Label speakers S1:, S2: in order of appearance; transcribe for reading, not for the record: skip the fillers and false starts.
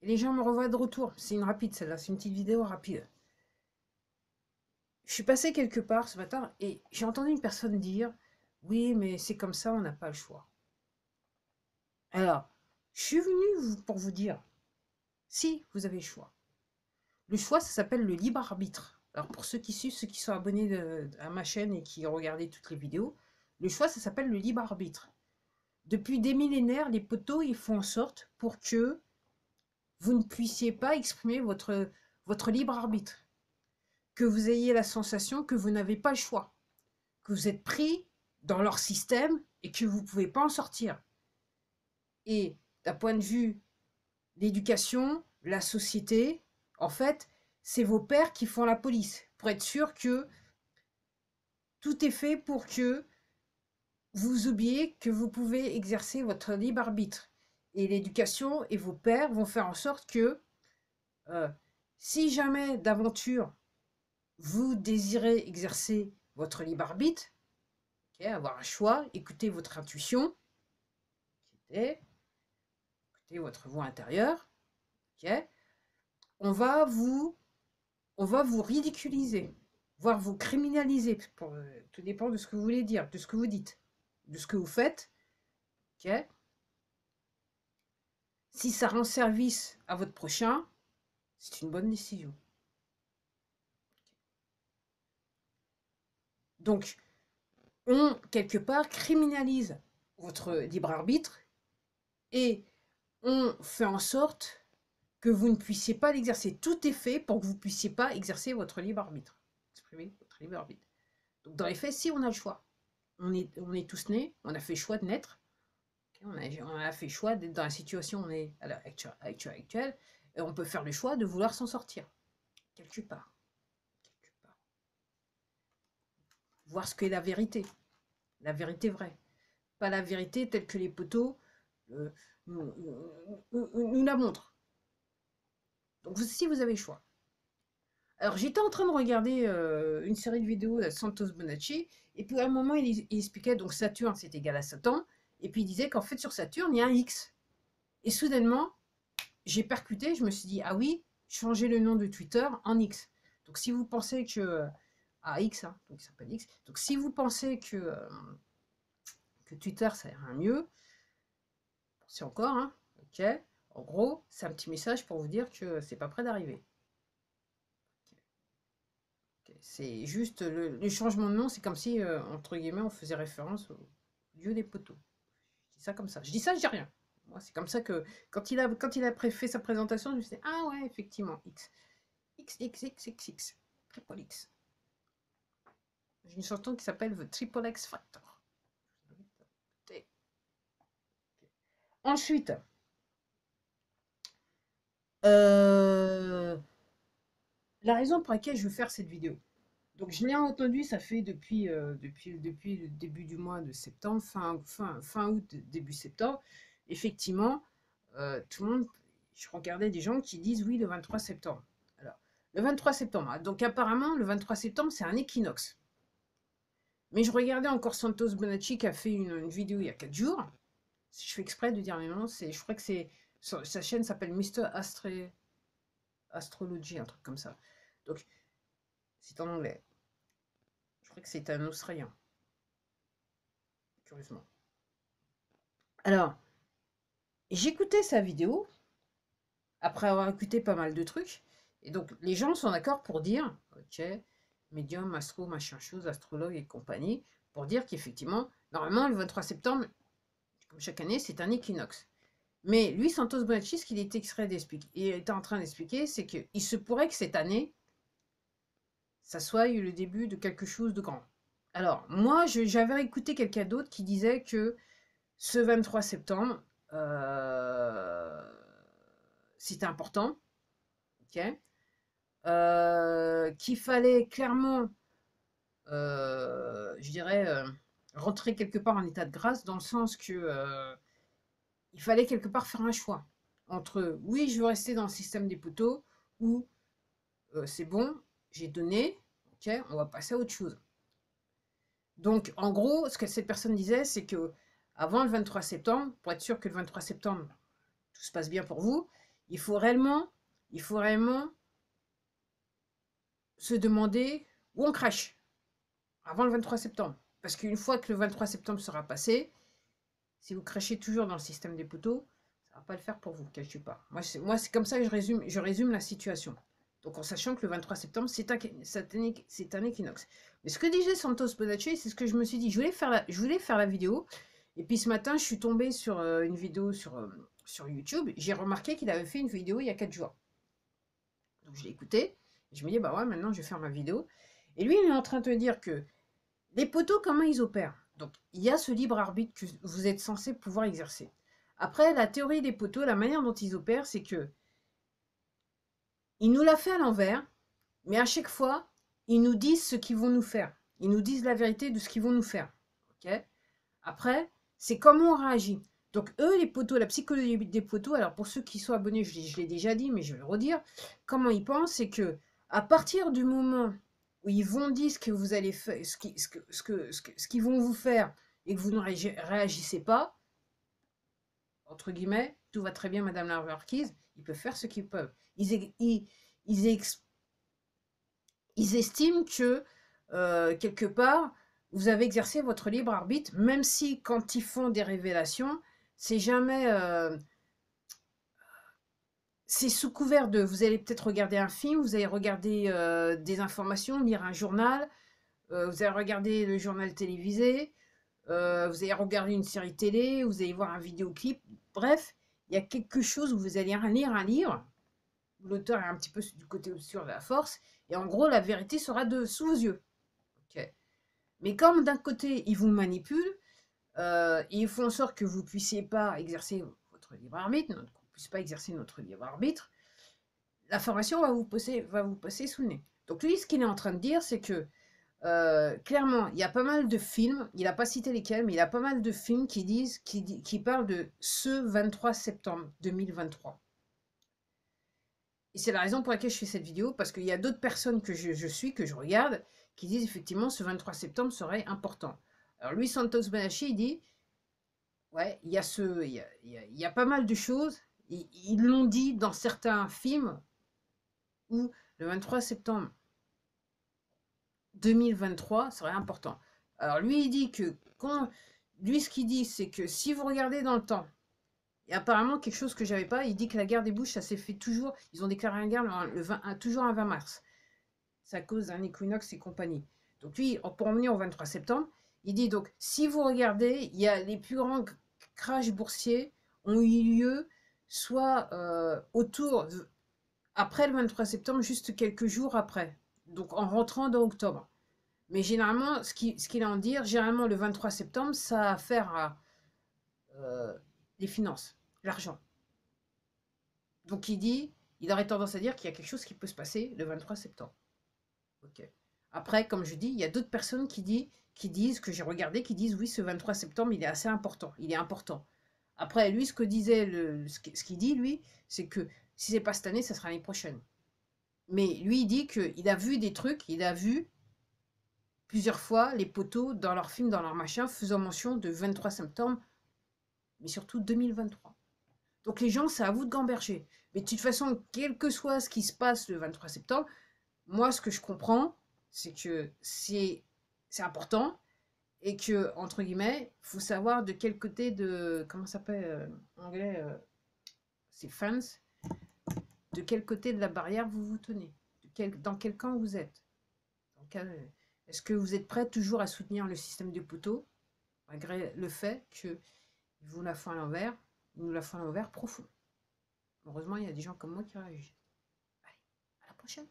S1: Et les gens me revoient de retour. C'est une rapide, celle-là. C'est une petite vidéo rapide. Je suis passée quelque part ce matin et j'ai entendu une personne dire, oui, mais c'est comme ça, on n'a pas le choix. Alors, je suis venue pour vous dire, si vous avez le choix. Le choix, ça s'appelle le libre arbitre. Alors, pour ceux qui suivent, ceux qui sont abonnés à ma chaîne et qui regardent toutes les vidéos, le choix, ça s'appelle le libre arbitre. Depuis des millénaires, les poteaux, ils font en sorte pour que vous ne puissiez pas exprimer votre libre arbitre. Que vous ayez la sensation que vous n'avez pas le choix. Que vous êtes pris dans leur système et que vous ne pouvez pas en sortir. Et d'un point de vue l'éducation, la société, en fait, c'est vos pères qui font la police pour être sûr que tout est fait pour que vous oubliez que vous pouvez exercer votre libre arbitre. Et l'éducation et vos pères vont faire en sorte que euh, si jamais d'aventure vous désirez exercer votre libre arbitre, okay, avoir un choix, écoutez votre intuition, écoutez votre voix intérieure, okay, on va vous ridiculiser, voire vous criminaliser. Tout dépend de ce que vous voulez dire, de ce que vous dites, de ce que vous faites. Okay. Si ça rend service à votre prochain, c'est une bonne décision. Donc, on, quelque part, criminalise votre libre arbitre et on fait en sorte que vous ne puissiez pas l'exercer. Tout est fait pour que vous ne puissiez pas exercer votre libre arbitre. Exprimer votre libre arbitre. Donc, dans les faits, si on a le choix, on est tous nés, on a fait le choix de naître, okay, on a fait le choix d'être dans la situation où on est à l'heure actuelle, et on peut faire le choix de vouloir s'en sortir, quelque part. Voir ce qu'est la vérité vraie. Pas la vérité telle que les poteaux nous la montrent. Donc si vous avez le choix. Alors j'étais en train de regarder une série de vidéos de Santos Bonacci, et puis à un moment il expliquait, donc Saturne c'est égal à Satan, et puis il disait qu'en fait sur Saturne il y a un X. Et soudainement, j'ai percuté, je me suis dit, ah oui, changer le nom de Twitter en X. Donc si vous pensez que... ah X, hein, donc il s'appelle X. Donc si vous pensez que Twitter ça ira mieux, c'est encore, hein, ok. En gros, c'est un petit message pour vous dire que c'est pas près d'arriver. Okay. C'est juste le changement de nom, c'est comme si, entre guillemets, on faisait référence au dieu des poteaux. Je dis ça comme ça. Je dis ça, je dis rien. Moi, c'est comme ça que quand il a fait sa présentation, je me suis dit, ah ouais, effectivement, X. X, X, X, X, X. Triple X. J'ai une chanson qui s'appelle The Triple X Factor. Ensuite, la raison pour laquelle je veux faire cette vidéo. Donc je l'ai entendu, ça fait depuis le début du mois de septembre, fin août, début septembre. Effectivement, tout le monde, je regardais des gens qui disent oui le 23 septembre. Alors, le 23 septembre, donc apparemment le 23 septembre c'est un équinoxe. Mais je regardais encore Santos Bonacci qui a fait une vidéo il y a 4 jours. Je fais exprès de dire les noms, je crois que c'est, sa chaîne s'appelle Mr. Astrology, un truc comme ça. Donc, c'est en anglais. Je crois que c'est un Australien, curieusement. Alors, j'écoutais sa vidéo, après avoir écouté pas mal de trucs, et donc les gens sont d'accord pour dire, ok, médium, astro, machin chose, astrologue et compagnie, pour dire qu'effectivement, normalement, le 23 septembre, comme chaque année, c'est un équinoxe. Mais lui, Santos Bonacci, ce qu'il était en train d'expliquer, c'est qu'il se pourrait que cette année, ça soit le début de quelque chose de grand. Alors, moi, j'avais écouté quelqu'un d'autre qui disait que ce 23 septembre, c'était important, ok, qu'il fallait clairement, je dirais, rentrer quelque part en état de grâce, dans le sens que il fallait quelque part faire un choix entre oui, je veux rester dans le système des poteaux, ou c'est bon, j'ai donné, ok, on va passer à autre chose. Donc, en gros, ce que cette personne disait, c'est que avant le 23 septembre, pour être sûr que le 23 septembre, tout se passe bien pour vous, il faut réellement se demander où on crache avant le 23 septembre. Parce qu'une fois que le 23 septembre sera passé, si vous crachez toujours dans le système des poteaux, ça ne va pas le faire pour vous, quelque part. Moi, c'est comme ça que je résume la situation. Donc en sachant que le 23 septembre, c'est un équinoxe. Mais ce que disait Santos Bonacci, c'est ce que je me suis dit. Je voulais faire la vidéo. Et puis ce matin, je suis tombée sur une vidéo sur YouTube. J'ai remarqué qu'il avait fait une vidéo il y a 4 jours. Donc je l'ai écouté. Et je me dis, bah ouais, maintenant je vais faire ma vidéo. Et lui, il est en train de te dire que les poteaux, comment ils opèrent? Donc, il y a ce libre arbitre que vous êtes censé pouvoir exercer. Après, la théorie des poteaux, la manière dont ils opèrent, c'est que ils nous la fait à l'envers, mais à chaque fois, ils nous disent ce qu'ils vont nous faire. Ils nous disent la vérité de ce qu'ils vont nous faire. Ok? Après, c'est comment on réagit. Donc, eux, les poteaux, la psychologie des poteaux, alors pour ceux qui sont abonnés, je l'ai déjà dit, mais je vais le redire, comment ils pensent, c'est que à partir du moment où ils vont dire ce que vous allez faire, ce qu'ils vont vous faire, et que vous ne réagissez pas, entre guillemets, tout va très bien, Madame la Marquise, ils peuvent faire ce qu'ils peuvent. Ils estiment que, quelque part, vous avez exercé votre libre arbitre, même si quand ils font des révélations, c'est jamais... c'est sous couvert de... Vous allez peut-être regarder un film, vous allez regarder des informations, lire un journal, vous allez regarder le journal télévisé, vous allez regarder une série télé, vous allez voir un vidéoclip. Bref, il y a quelque chose où vous allez lire un livre. L'auteur est un petit peu du côté obscur de la force. Et en gros, la vérité sera sous vos yeux. Okay. Mais comme d'un côté, ils vous manipulent, ils font en sorte que vous ne puissiez pas exercer votre libre arbitre, qu'on ne puisse pas exercer notre libre arbitre, l'information va vous passer sous le nez. Donc lui, ce qu'il est en train de dire, c'est que clairement, il y a pas mal de films, il n'a pas cité lesquels, mais il y a pas mal de films qui parlent de ce 23 septembre 2023. Et c'est la raison pour laquelle je fais cette vidéo, parce qu'il y a d'autres personnes que je suis, que je regarde, qui disent effectivement ce 23 septembre serait important. Alors lui, Santos Bonacci, il dit, ouais, il y a pas mal de choses, ils l'ont dit dans certains films, où le 23 septembre 2023 serait important. Alors lui, il dit que lui, ce qu'il dit, c'est que si vous regardez dans le temps, et apparemment quelque chose que j'avais pas, il dit que la guerre des bouches, ça s'est fait toujours, ils ont déclaré la guerre toujours un 20 mars. C'est à cause d'un équinoxe et compagnie. Donc lui, pour en venir au 23 septembre, il dit donc, si vous regardez, il y a les plus grands crashs boursiers ont eu lieu soit après le 23 septembre, juste quelques jours après. Donc en rentrant dans octobre. Mais généralement, ce qu'il a en dire, généralement le 23 septembre, ça a affaire à les finances, l'argent. Donc il aurait tendance à dire qu'il y a quelque chose qui peut se passer le 23 septembre. Ok. Après, comme je dis, il y a d'autres personnes qui disent, que j'ai regardé, qui disent oui, ce 23 septembre, il est assez important. Il est important. Après, lui, ce qu'il dit, lui, c'est que si c'est pas cette année, ça sera l'année prochaine. Mais lui, il dit qu'il a vu des trucs, il a vu plusieurs fois les poteaux dans leurs films, dans leurs machins, faisant mention de 23 septembre, mais surtout 2023. Donc les gens, c'est à vous de gamberger. Mais de toute façon, quel que soit ce qui se passe le 23 septembre, moi, ce que je comprends, c'est que c'est important et que, entre guillemets, il faut savoir de quel côté de... Comment ça s'appelle en anglais c'est fans. De quel côté de la barrière vous vous tenez. Dans quel camp vous êtes. Est-ce que vous êtes prêt toujours à soutenir le système des poteaux, malgré le fait qu'ils vous la font à l'envers, ils nous la font à l'envers profond. Heureusement, il y a des gens comme moi qui réagissent. Allez, à la prochaine.